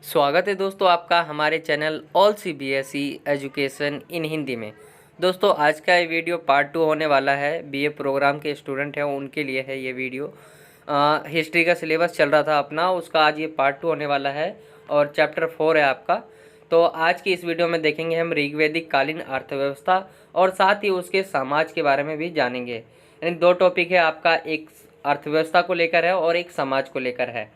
स्वागत है दोस्तों आपका हमारे channel all CBSE education in Hindi में। दोस्तों आज का ये वीडियो पार्ट 2 होने वाला है। बीए प्रोग्राम के स्टूडेंट हैं उनके लिए है ये वीडियो। हिस्ट्री का सिलेबस चल रहा था अपना, उसका आज ये पार्ट 2 होने वाला है और चैप्टर 4 है आपका। तो आज की इस वीडियो में देखेंगे हम ऋग्वैदिक कालीन अर्थव्यवस्था और साथ ही उसके समाज के बारे में भी जानेंगे। यानी दो टॉपिक है आपका, एक अर्थव्यवस्था को लेकर है और एक समाज को लेकर है।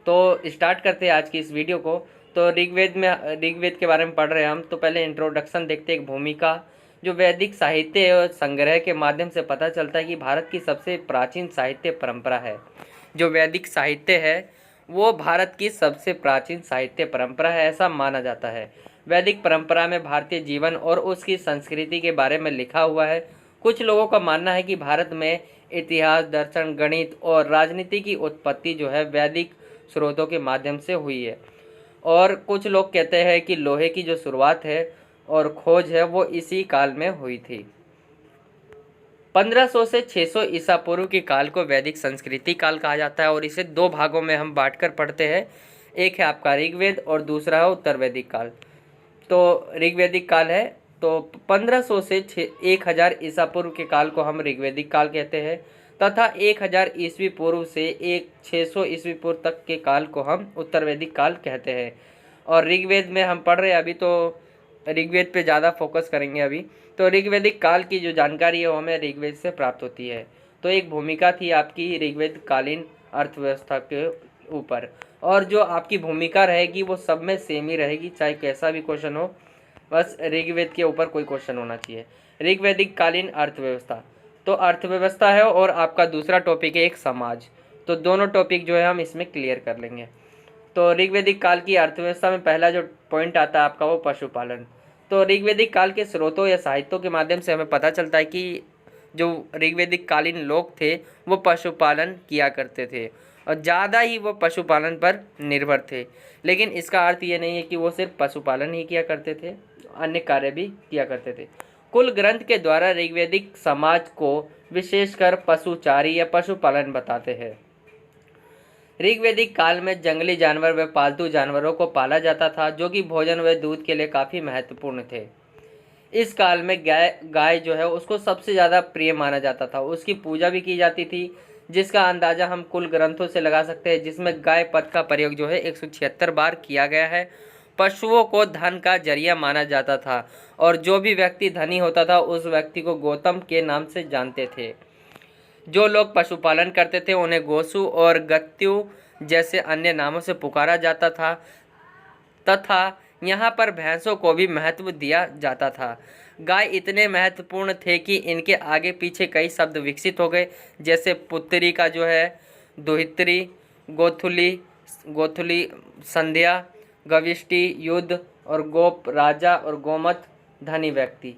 तो स्टार्ट करते हैं आज की इस वीडियो को। तो ऋग्वेद के बारे में पढ़ रहे हैं हम। तो पहले इंट्रोडक्शन देखते हैं, एक भूमिका। जो वैदिक साहित्य और संग्रह के माध्यम से पता चलता है कि भारत की सबसे प्राचीन साहित्य परंपरा है। जो वैदिक साहित्य है वो भारत की सबसे प्राचीन साहित्य परंपरा है, ऐसा माना जाता है। वैदिक परंपरा में भारतीय जीवन और उसकी संस्कृति के बारे में लिखा हुआ है। कुछ लोगों का मानना है कि भारत में इतिहास, दर्शन, गणित और राजनीति की उत्पत्ति जो है वैदिक स्रोतों के माध्यम से हुई है। और कुछ लोग कहते हैं कि लोहे की जो शुरुआत है और खोज है वो इसी काल में हुई थी। 1500 से 600 ईसा पूर्व के काल को वैदिक संस्कृति काल कहा जाता है और इसे दो भागों में हम बांटकर पढ़ते हैं। एक है आपका ऋग्वेद और दूसरा है उत्तर वैदिक काल। तो ऋग्वैदिक काल है तो 1500 से 1000 ईसा पूर्व के काल को हम ऋग्वैदिक काल कहते हैं तथा 1000 ईस्वी पूर्व से 600 ईस्वी पूर्व तक के काल को हम उत्तर वैदिक काल कहते हैं। और ऋग्वेद में हम पढ़ रहे हैं अभी, तो ऋग्वेद पे ज़्यादा फोकस करेंगे अभी। तो ऋग्वैदिक काल की जो जानकारी है वो हमें ऋग्वेद से प्राप्त होती है। तो एक भूमिका थी आपकी ऋग्वेद कालीन अर्थव्यवस्था के ऊपर, और जो आपकी भूमिका रहेगी वो सब में सेम ही रहेगी, चाहे कैसा भी क्वेश्चन हो, बस ऋग्वेद के ऊपर कोई क्वेश्चन होना चाहिए। ऋग्वैदिक कालीन अर्थव्यवस्था तो अर्थव्यवस्था है और आपका दूसरा टॉपिक है एक समाज। तो दोनों टॉपिक जो है हम इसमें क्लियर कर लेंगे। तो ऋग्वैदिक काल की अर्थव्यवस्था में पहला जो पॉइंट आता है आपका वो पशुपालन। तो ऋग्वैदिक काल के स्रोतों या साहित्यों के माध्यम से हमें पता चलता है कि जो ऋग्वैदिक कालीन लोग थे वो पशुपालन किया करते थे और ज़्यादा ही वो पशुपालन पर निर्भर थे। लेकिन इसका अर्थ ये नहीं है कि वो सिर्फ पशुपालन ही किया करते थे, अन्य कार्य भी किया करते थे। कुल ग्रंथ के द्वारा ऋग्वैदिक समाज को विशेषकर पशुचारी या पशुपालन बताते हैं। ऋग्वैदिक काल में जंगली जानवर व पालतू जानवरों को पाला जाता था जो कि भोजन व दूध के लिए काफ़ी महत्वपूर्ण थे। इस काल में गाय जो है उसको सबसे ज़्यादा प्रिय माना जाता था, उसकी पूजा भी की जाती थी, जिसका अंदाज़ा हम कुल ग्रंथों से लगा सकते हैं, जिसमें गाय पद का प्रयोग जो है 176 बार किया गया है। पशुओं को धन का जरिया माना जाता था और जो भी व्यक्ति धनी होता था उस व्यक्ति को गौतम के नाम से जानते थे। जो लोग पशुपालन करते थे उन्हें गोसु और गत्यु जैसे अन्य नामों से पुकारा जाता था तथा यहाँ पर भैंसों को भी महत्व दिया जाता था। गाय इतने महत्वपूर्ण थे कि इनके आगे पीछे कई शब्द विकसित हो गए, जैसे पुत्री का जो है दुहित्री, गोथुली गोथुली संध्या, गविष्टि युद्ध, और गोप राजा, और गोमत धनी व्यक्ति।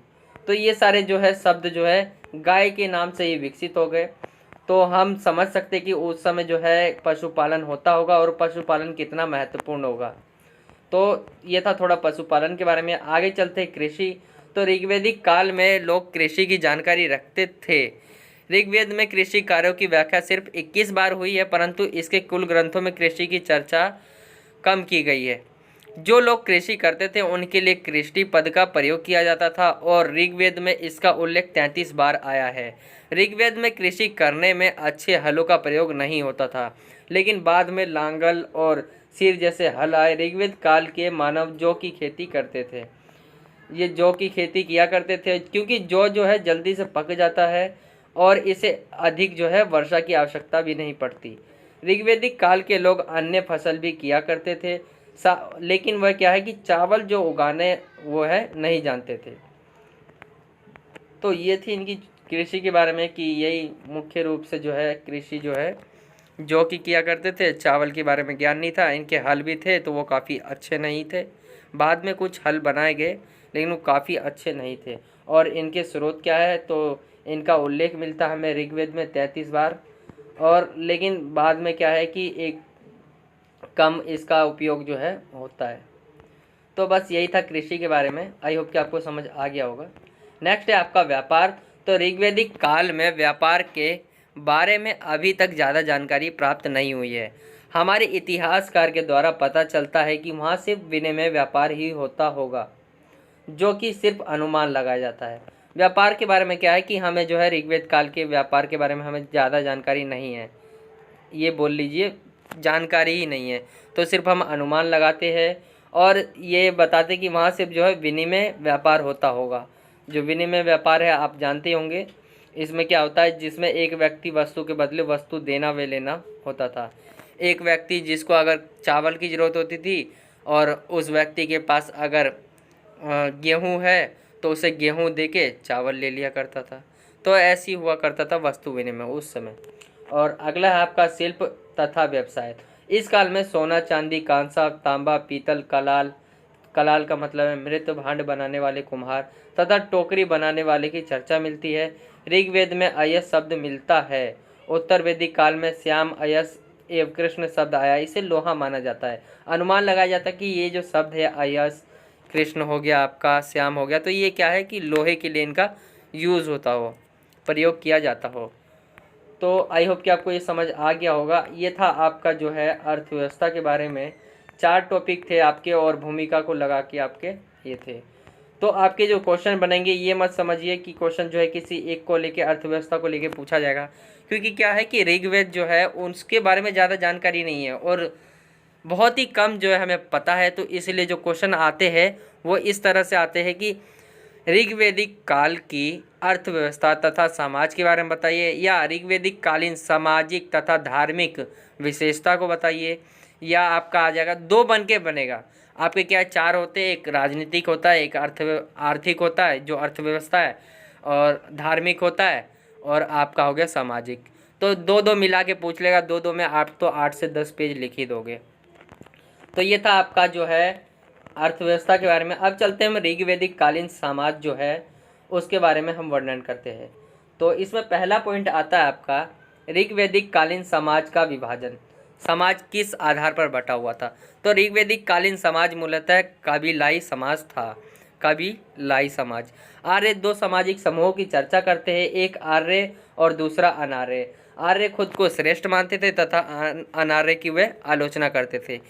तो ये सारे जो है शब्द जो है गाय के नाम से ही विकसित हो गए। तो हम समझ सकते कि उस समय जो है पशुपालन होता होगा और पशुपालन कितना महत्वपूर्ण होगा। तो ये था थोड़ा पशुपालन के बारे में। आगे चलते कृषि। तो ऋग्वैदिक काल में लोग कृषि की जानकारी रखते थे। ऋग्वेद में कृषि कार्यों की व्याख्या सिर्फ 21 बार हुई है, परंतु इसके कुल ग्रंथों में कृषि की चर्चा कम की गई है। जो लोग कृषि करते थे उनके लिए कृषि पद का प्रयोग किया जाता था और ऋग्वेद में इसका उल्लेख 33 बार आया है। ऋग्वेद में कृषि करने में अच्छे हलों का प्रयोग नहीं होता था, लेकिन बाद में लांगल और सिर जैसे हल आए। ऋग्वेद काल के मानव जौ की खेती करते थे। ये जौ की खेती किया करते थे क्योंकि जौ जो है जल्दी से पक जाता है और इसे अधिक जो है वर्षा की आवश्यकता भी नहीं पड़ती। ऋग्वैदिक काल के लोग अन्य फसल भी किया करते थे, लेकिन वह क्या है कि चावल जो उगाने वो है नहीं जानते थे। तो ये थी इनकी कृषि के बारे में कि यही मुख्य रूप से जो है कृषि जो है जौ की किया करते थे। चावल के बारे में ज्ञान नहीं था। इनके हल भी थे तो वो काफ़ी अच्छे नहीं थे। बाद में कुछ हल बनाए गए लेकिन वो काफ़ी अच्छे नहीं थे। और इनके स्रोत क्या है तो इनका उल्लेख मिलता है हमें ऋग्वेद में 33 बार, और लेकिन बाद में क्या है कि एक कम इसका उपयोग जो है होता है। तो बस यही था कृषि के बारे में। आई होप कि आपको समझ आ गया होगा। नेक्स्ट है आपका व्यापार। तो ऋग्वैदिक काल में व्यापार के बारे में अभी तक ज़्यादा जानकारी प्राप्त नहीं हुई है। हमारे इतिहासकार के द्वारा पता चलता है कि वहाँ सिर्फ विनिमय व्यापार ही होता होगा, जो कि सिर्फ अनुमान लगाया जाता है। व्यापार के बारे में क्या है कि हमें जो है ऋग्वेद काल के व्यापार के बारे में हमें ज़्यादा जानकारी नहीं है, ये बोल लीजिए जानकारी ही नहीं है, तो सिर्फ हम अनुमान लगाते हैं और ये बताते कि वहाँ सिर्फ जो है विनिमय व्यापार होता होगा। जो विनिमय व्यापार है आप जानते होंगे, इसमें क्या होता है, जिसमें एक व्यक्ति वस्तु के बदले वस्तु देना वे लेना होता था। एक व्यक्ति जिसको अगर चावल की ज़रूरत होती थी और उस व्यक्ति के पास अगर गेहूँ है तो उसे गेहूँ दे के चावल ले लिया करता था। तो ऐसी हुआ करता था वस्तु विनिमय उस समय। और अगला है आपका शिल्प तथा व्यवसाय। इस काल में सोना, चांदी, कांसा, तांबा, पीतल, कलाल, कलाल का मतलब है मृत भांड बनाने वाले कुम्हार, तथा टोकरी बनाने वाले की चर्चा मिलती है। ऋग्वेद में अयस शब्द मिलता है। उत्तर वैदिक काल में श्याम, अयस एवं कृष्ण शब्द आया, इसे लोहा माना जाता है। अनुमान लगाया जाता है कि ये जो शब्द है अयस, कृष्ण हो गया आपका, श्याम हो गया, तो ये क्या है कि लोहे के लिए इनका यूज़ होता हो, प्रयोग किया जाता हो। तो आई होप कि आपको ये समझ आ गया होगा। ये था आपका जो है अर्थव्यवस्था के बारे में 4 टॉपिक थे आपके और भूमिका को लगा के आपके ये थे। तो आपके जो क्वेश्चन बनेंगे ये मत समझिए कि क्वेश्चन जो है किसी एक को लेके अर्थव्यवस्था को लेके पूछा जाएगा, क्योंकि क्या है कि ऋग्वेद जो है उसके बारे में ज़्यादा जानकारी नहीं है और बहुत ही कम जो है हमें पता है। तो इसलिए जो क्वेश्चन आते हैं वो इस तरह से आते हैं कि ऋग्वेदिक काल की अर्थव्यवस्था तथा समाज के बारे में बताइए, या ऋग्वेदिक कालीन सामाजिक तथा धार्मिक विशेषता को बताइए, या आपका आ जाएगा 2 बन के बनेगा। आपके क्या 4 होते हैं, एक राजनीतिक होता है, एक आर्थिक होता है जो अर्थव्यवस्था है, और धार्मिक होता है, और आपका हो गया सामाजिक। तो 2-2 मिला के पूछ लेगा, 2-2 में आप तो 8 से 10 पेज लिख ही दोगे। तो ये था आपका जो है अर्थव्यवस्था के बारे में। अब चलते हैं हम ऋग्वेदिक कालीन समाज जो है उसके बारे में हम वर्णन करते हैं। तो इसमें पहला पॉइंट आता है आपका ऋग्वेदिक कालीन समाज का विभाजन। समाज किस आधार पर बटा हुआ था? तो ऋग्वेदिक कालीन समाज मूलतः कबीलाई समाज था। कबीलाई समाज। आर्य 2 सामाजिक समूहों की चर्चा करते हैं, एक आर्य और दूसरा अनार्य। आर्य खुद को श्रेष्ठ मानते थे तथा अनार्य की वे आलोचना करते थे।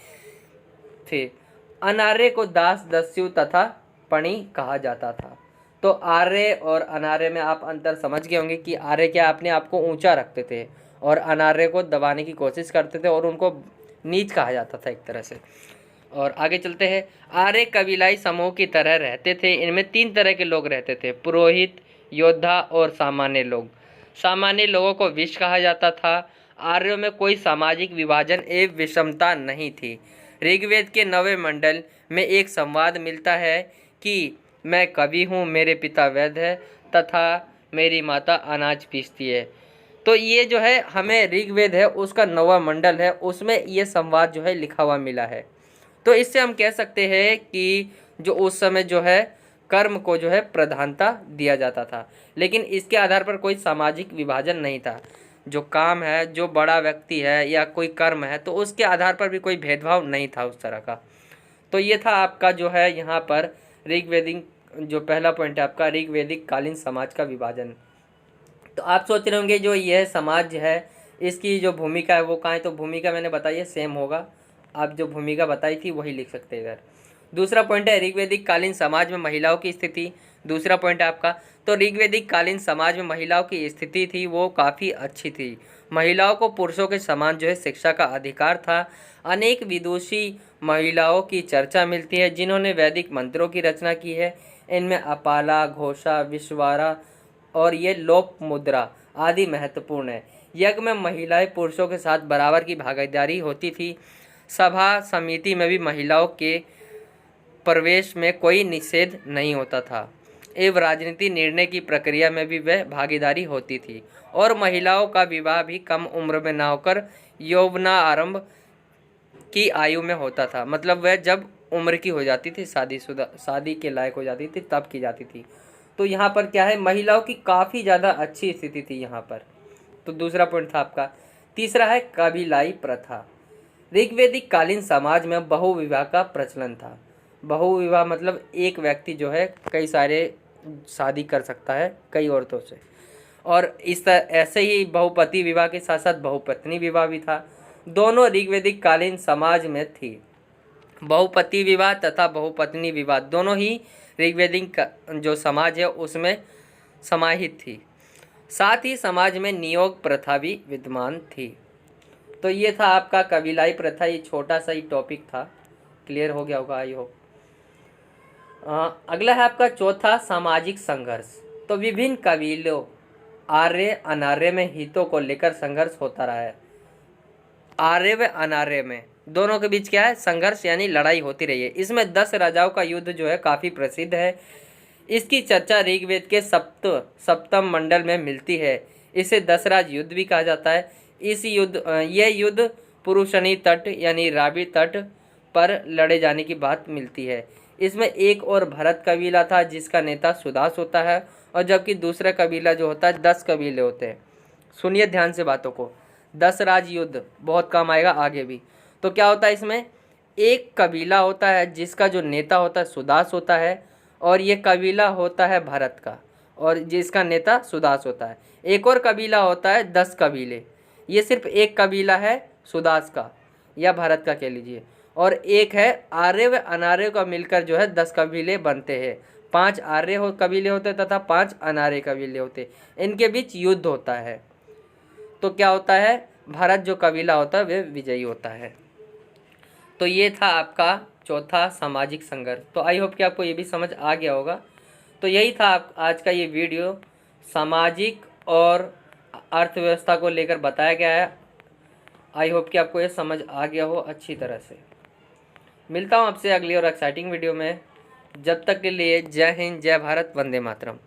अनार्य को दास, दस्यु तथा पणी कहा जाता था। तो आर्य और अनार्य में आप अंतर समझ गए होंगे कि आर्य क्या अपने आप को ऊंचा रखते थे और अनार्य को दबाने की कोशिश करते थे और उनको नीच कहा जाता था एक तरह से। और आगे चलते हैं। आर्य कबीलाई समूह की तरह रहते थे। इनमें 3 तरह के लोग रहते थे, पुरोहित, योद्धा और सामान्य लोग। सामान्य लोगों को विष कहा जाता था। आर्यों में कोई सामाजिक विभाजन एवं विषमता नहीं थी। ऋग्वेद के 9वें मंडल में एक संवाद मिलता है कि मैं कवि हूँ, मेरे पिता वैद्य है तथा मेरी माता अनाज पीसती है। तो ये जो है हमें ऋग्वेद है उसका 9वां मंडल है, उसमें ये संवाद जो है लिखा हुआ मिला है। तो इससे हम कह सकते हैं कि जो उस समय जो है कर्म को जो है प्रधानता दिया जाता था, लेकिन इसके आधार पर कोई सामाजिक विभाजन नहीं था। जो काम है, जो बड़ा व्यक्ति है या कोई कर्म है, तो उसके आधार पर भी कोई भेदभाव नहीं था उस तरह का। तो ये था आपका जो है यहाँ पर ऋग्वेदिक, जो पहला पॉइंट है आपका ऋग्वेदिक कालीन समाज का विभाजन। तो आप सोच रहे होंगे जो यह समाज है इसकी जो भूमिका है वो कहाँ है? तो भूमिका मैंने बताई है सेम होगा, आप जो भूमिका बताई थी वही लिख सकते हैं इधर। दूसरा पॉइंट है ऋग्वेदिक कालीन समाज में महिलाओं की स्थिति। दूसरा पॉइंट है आपका, तो ऋग्वेदिक कालीन समाज में महिलाओं की स्थिति थी वो काफ़ी अच्छी थी। महिलाओं को पुरुषों के समान जो है शिक्षा का अधिकार था। अनेक विदुषी महिलाओं की चर्चा मिलती है जिन्होंने वैदिक मंत्रों की रचना की है। इनमें अपाला, घोषा, विश्वारा और ये लोप मुद्रा आदि महत्वपूर्ण है। यज्ञ में महिलाएं पुरुषों के साथ बराबर की भागीदारी होती थी। सभा समिति में भी महिलाओं के प्रवेश में कोई निषेध नहीं होता था एवं राजनीति निर्णय की प्रक्रिया में भी वह भागीदारी होती थी। और महिलाओं का विवाह भी कम उम्र में न होकर यौवनारंभ की आयु में होता था। मतलब वह जब उम्र की हो जाती थी, शादी के लायक हो जाती थी, तब की जाती थी। तो यहाँ पर क्या है, महिलाओं की काफ़ी ज़्यादा अच्छी स्थिति थी यहाँ पर। तो दूसरा पॉइंट था आपका। तीसरा है कबीलाई प्रथा। ऋग्वेदिक कालीन समाज में बहुविवाह का प्रचलन था। बहुविवाह मतलब एक व्यक्ति जो है कई सारे शादी कर सकता है कई औरतों से, और इस तरह ऐसे ही बहुपति विवाह के साथ साथ बहुपत्नी विवाह भी था। दोनों ऋग्वैदिक कालीन समाज में थी। बहुपति विवाह तथा बहुपत्नी विवाह दोनों ही ऋग्वैदिक जो समाज है उसमें समाहित थी। साथ ही समाज में नियोग प्रथा भी विद्यमान थी। तो ये था आपका कबीलाई प्रथा, ये छोटा सा ही टॉपिक था, क्लियर हो गया होगा आई होप। अगला है आपका चौथा सामाजिक संघर्ष। तो विभिन्न कबीलों आर्य अनार्य में हितों को लेकर संघर्ष होता रहा है। आर्य व अनार्य में दोनों के बीच क्या है, संघर्ष यानी लड़ाई होती रही है। इसमें 10 राजाओं का युद्ध जो है काफ़ी प्रसिद्ध है। इसकी चर्चा ऋग्वेद के सप्तम मंडल में मिलती है। इसे दशराज युद्ध भी कहा जाता है। यह युद्ध पुरुषनी तट यानी रावी तट पर लड़े जाने की बात मिलती है। इसमें एक और भरत कबीला था जिसका नेता सुदास होता है, और जबकि दूसरा कबीला जो होता है 10 कबीले होते हैं। सुनिए ध्यान से बातों को, 10 राज युद्ध बहुत काम आएगा आगे भी। तो क्या होता है, इसमें एक कबीला होता है जिसका जो नेता होता है सुदास होता है, और ये कबीला होता है भरत का और जिसका नेता सुदास होता है। एक और कबीला होता है 10 कबीले, ये सिर्फ एक कबीला है सुदास का या भरत का कह लीजिए, और एक है आर्य व अनार्य का मिलकर जो है 10 कबीले बनते हैं। 5 आर्य कबीले होते हैं तथा 5 अनार्य कबीले होते हैं। इनके बीच युद्ध होता है। तो क्या होता है, भरत जो कबीला होता है वह विजयी होता है। तो ये था आपका चौथा सामाजिक संघर्ष। तो आई होप कि आपको ये भी समझ आ गया होगा। तो यही था आज का ये वीडियो, सामाजिक और अर्थव्यवस्था को लेकर बताया गया है। आई होप कि आपको ये समझ आ गया हो अच्छी तरह से। मिलता हूँ आपसे अगली और एक्साइटिंग वीडियो में। जब तक के लिए जय हिंद, जय भारत, वंदे मातरम।